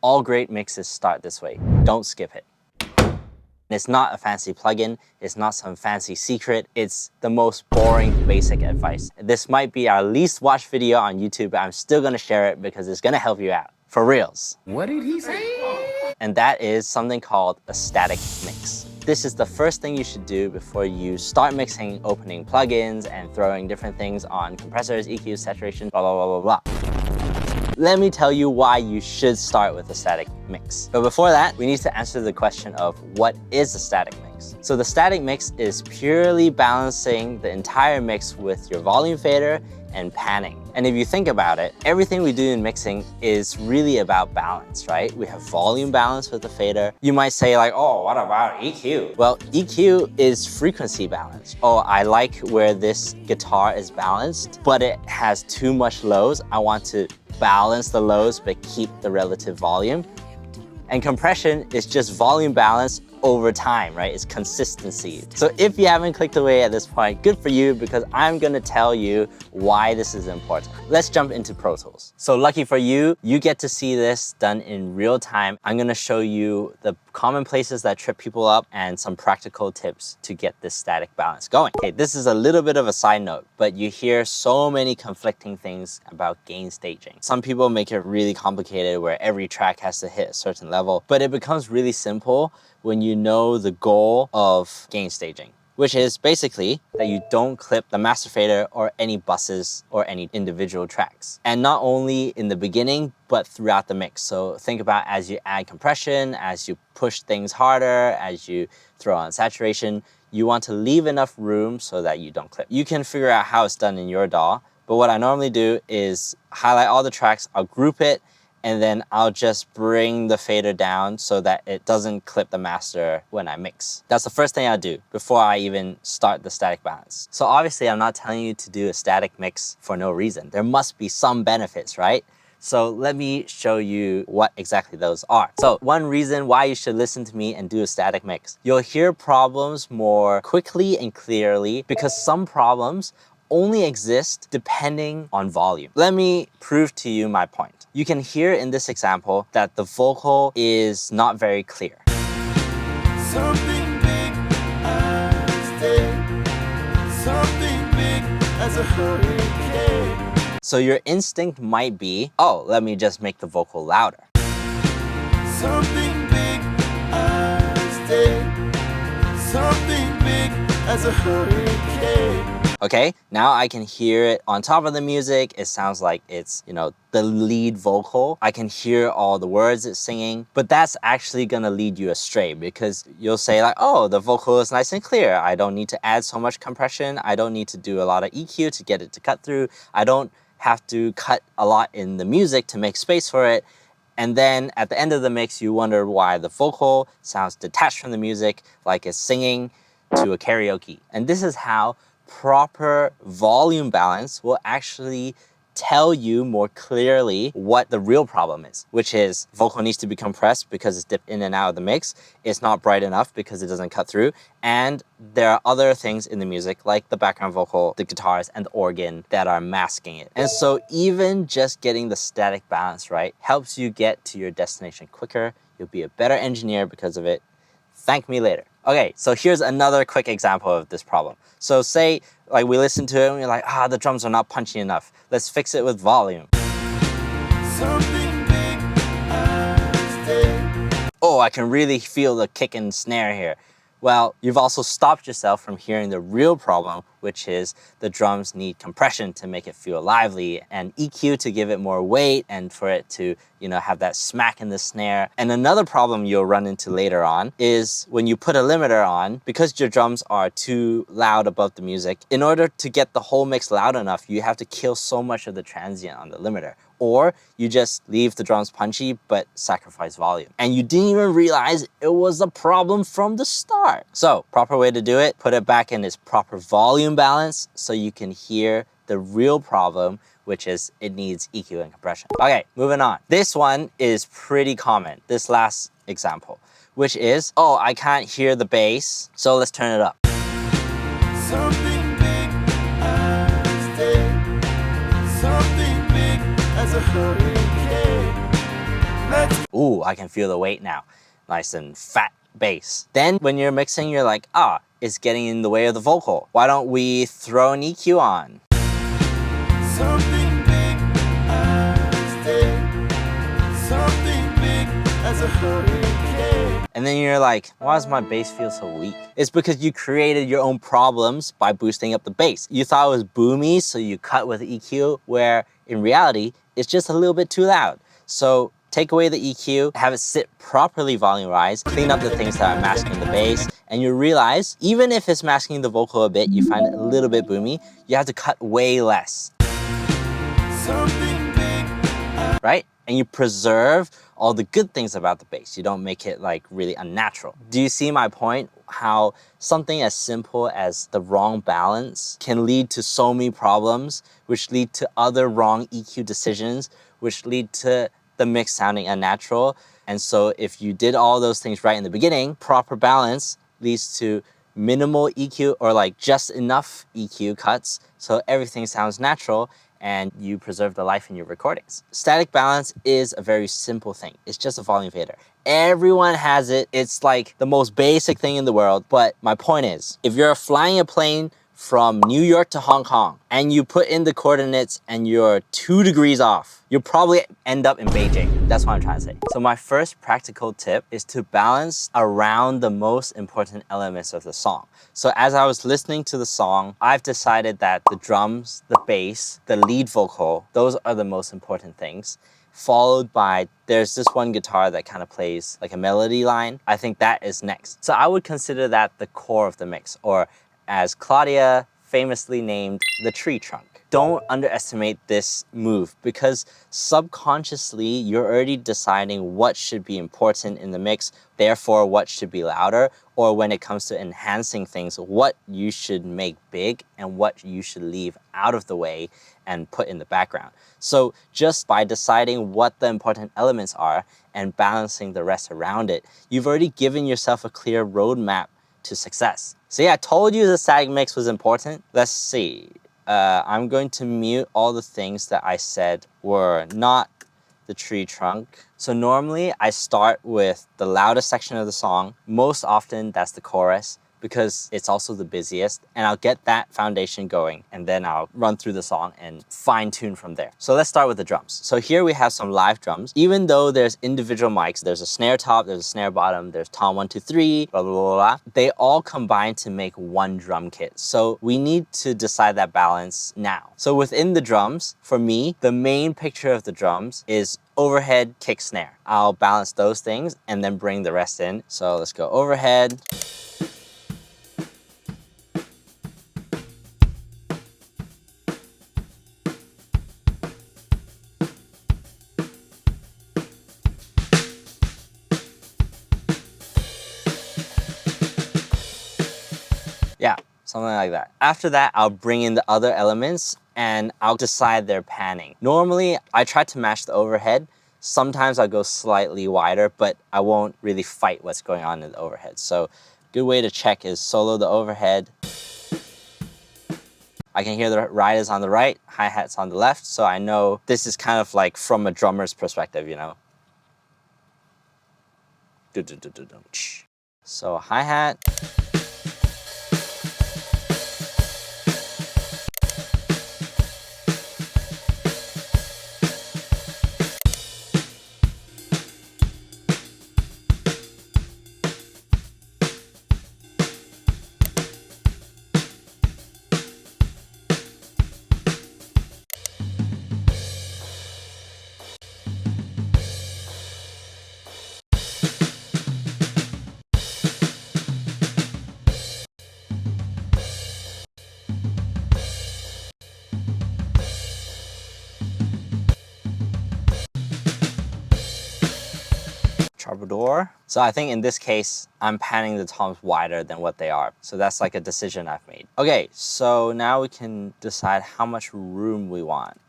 All great mixes start this way. Don't skip it. It's not a fancy plugin, it's not some fancy secret, it's the most boring basic advice. This might be our least watched video on YouTube, but I'm still gonna share it because it's gonna help you out. For reals. What did he say? And that is something called a static mix. This is the first thing you should do before you start mixing, opening plugins and throwing different things on compressors, EQs, saturation, blah, blah, blah, blah, blah. Let me tell you why you should start with a static mix. But before that, we need to answer the question of what is a static mix? So the static mix is purely balancing the entire mix with your volume fader and panning. And if you think about it, everything we do in mixing is really about balance, right? We have volume balance with the fader. You might say like, oh, what about EQ? Well, EQ is frequency balance. Oh, I like where this guitar is balanced, but it has too much lows. I want to balance the lows, but keep the relative volume. And compression is just volume balance over time, right? It's consistency. So if you haven't clicked away at this point, good for you, because I'm gonna tell you why this is important. Let's jump into Pro Tools. So lucky for you, you get to see this done in real time. I'm gonna show you the common places that trip people up and some practical tips to get this static balance going. Okay, this is a little bit of a side note, but you hear so many conflicting things about gain staging. Some people make it really complicated where every track has to hit a certain level, but it becomes really simple when you know the goal of gain staging, which is basically that you don't clip the master fader or any buses or any individual tracks. And not only in the beginning, but throughout the mix. So think about as you add compression, as you push things harder, as you throw on saturation, you want to leave enough room so that you don't clip. You can figure out how it's done in your DAW, but what I normally do is highlight all the tracks, I'll group it, and then I'll just bring the fader down so that it doesn't clip the master when I mix. That's the first thing I do before I even start the static balance. So obviously I'm not telling you to do a static mix for no reason. There must be some benefits, right? So let me show you what exactly those are. So one reason why you should listen to me and do a static mix. You'll hear problems more quickly and clearly because some problems only exist depending on volume. Let me prove to you my point. You can hear in this example that the vocal is not very clear. Something big as day, something big as a hurricane. So your instinct might be, oh, let me just make the vocal louder. Something big as day, something big as a hurricane. Okay, now I can hear it on top of the music. It sounds like it's, you know, the lead vocal. I can hear all the words it's singing, but that's actually gonna lead you astray because you'll say like, oh, the vocal is nice and clear. I don't need to add so much compression. I don't need to do a lot of EQ to get it to cut through. I don't have to cut a lot in the music to make space for it. And then at the end of the mix, you wonder why the vocal sounds detached from the music, like it's singing to a karaoke. And this is how proper volume balance will actually tell you more clearly what the real problem is, which is vocal needs to be compressed because it's dipped in and out of the mix. It's not bright enough because it doesn't cut through. And there are other things in the music like the background vocal, the guitars, and the organ that are masking it. And so even just getting the static balance right helps you get to your destination quicker. You'll be a better engineer because of it. Thank me later. Okay, so here's another quick example of this problem. So say like we listen to it and we're like, the drums are not punchy enough. Let's fix it with volume. Something big as day. Oh, I can really feel the kick and snare here. Well, you've also stopped yourself from hearing the real problem, which is the drums need compression to make it feel lively and EQ to give it more weight and for it to, you know, have that smack in the snare. And another problem you'll run into later on is when you put a limiter on, because your drums are too loud above the music, in order to get the whole mix loud enough, you have to kill so much of the transient on the limiter. Or you just leave the drums punchy but sacrifice volume. And you didn't even realize it was a problem from the start. So, proper way to do it, put it back in its proper volume balance so you can hear the real problem, which is it needs EQ and compression. Okay, moving on. This one is pretty common, this last example, which is, oh, I can't hear the bass, so let's turn it up. Something big as day, something big as a hurricane. Let's ooh, I can feel the weight now. Nice and fat bass. Then when you're mixing, you're like, it's getting in the way of the vocal. Why don't we throw an EQ on? Something big as day. Something big as a hurricane. And then you're like, why does my bass feel so weak? It's because you created your own problems by boosting up the bass. You thought it was boomy, so you cut with EQ, where in reality, it's just a little bit too loud. So take away the EQ, have it sit properly volume-wise, clean up the things that are masking the bass, and you realize, even if it's masking the vocal a bit, you find it a little bit boomy, you have to cut way less. Something big. Right? And you preserve all the good things about the bass. You don't make it like really unnatural. Do you see my point? How something as simple as the wrong balance can lead to so many problems, which lead to other wrong EQ decisions, which lead to the mix sounding unnatural. And so if you did all those things right in the beginning, proper balance leads to minimal EQ or like just enough EQ cuts so everything sounds natural and you preserve the life in your recordings. Static balance is a very simple thing. It's just a volume fader. Everyone has it. It's like the most basic thing in the world. But my point is, if you're flying a plane from New York to Hong Kong and you put in the coordinates and you're 2 degrees off, you'll probably end up in Beijing. That's what I'm trying to say. So my first practical tip is to balance around the most important elements of the song. So as I was listening to the song, I've decided that the drums, the bass, the lead vocal, those are the most important things. Followed by, there's this one guitar that kind of plays like a melody line. I think that is next. So I would consider that the core of the mix, or as Claudia famously named, the tree trunk. Don't underestimate this move because subconsciously you're already deciding what should be important in the mix, therefore what should be louder, or when it comes to enhancing things, what you should make big and what you should leave out of the way and put in the background. So just by deciding what the important elements are and balancing the rest around it, you've already given yourself a clear roadmap to success. So yeah, I told you the static mix was important. Let's see. I'm going to mute all the things that I said were not the tree trunk. So normally I start with the loudest section of the song. Most often that's the chorus because it's also the busiest, and I'll get that foundation going and then I'll run through the song and fine tune from there. So let's start with the drums. So here we have some live drums. Even though there's individual mics, there's a snare top, there's a snare bottom, there's tom 1, 2, 3, blah, blah, blah, blah. They all combine to make one drum kit. So we need to decide that balance now. So within the drums, for me, the main picture of the drums is overhead, kick, snare. I'll balance those things and then bring the rest in. So let's go overhead. Yeah, something like that. After that, I'll bring in the other elements and I'll decide their panning. Normally, I try to match the overhead. Sometimes I'll go slightly wider, but I won't really fight what's going on in the overhead. So good way to check is solo the overhead. I can hear the riders on the right, hi-hats on the left, so I know this is kind of like from a drummer's perspective, you know? So hi-hat. Troubadour. So I think in this case, I'm panning the toms wider than what they are. So that's like a decision I've made. Okay, so now we can decide how much room we want.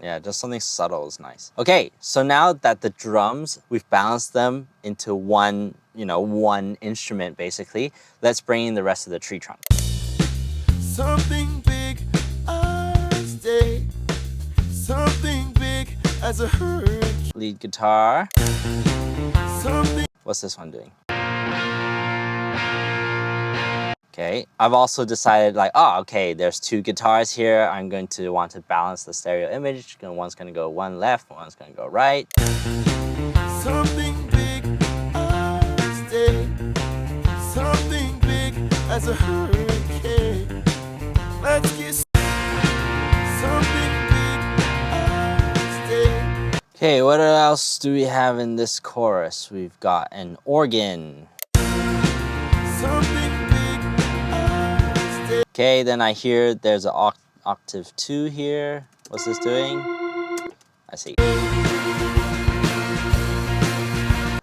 Yeah, just something subtle is nice. Okay, so now that the drums, we've balanced them into one one instrument basically. Let's bring in the rest of the tree trunk. Something big, I stay. Something big as a hurricane. Lead guitar. Something. What's this one doing? Okay, I've also decided like, okay, there's 2 guitars here. I'm going to want to balance the stereo image. One's gonna go one left, one's gonna go right. Something big, I stay. Something big as a hurricane. Let's get something big, I stay. Okay, what else do we have in this chorus? We've got an organ. Something big, I stay. Okay, then I hear there's an octave 2 here. What's this doing? I see.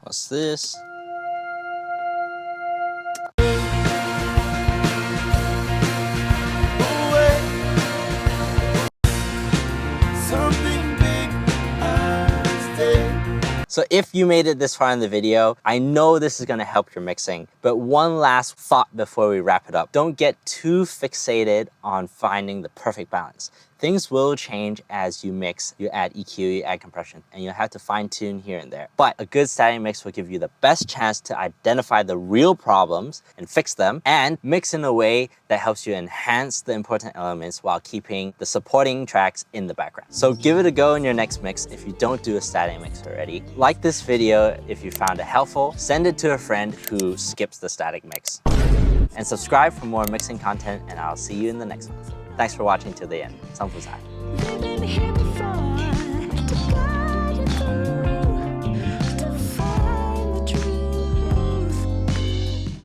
What's this? Away. Something big, I stay. So if you made it this far in the video, I know this is gonna help your mixing, but one last thought before we wrap it up. Don't get too fixated on finding the perfect balance. Things will change as you mix, you add EQ, you add compression, and you'll have to fine tune here and there. But a good static mix will give you the best chance to identify the real problems and fix them, and mix in a way that helps you enhance the important elements while keeping the supporting tracks in the background. So give it a go in your next mix if you don't do a static mix already. Like this video if you found it helpful, send it to a friend who skips the static mix. And subscribe for more mixing content, and I'll see you in the next one. Thanks for watching to the end. Samfusa.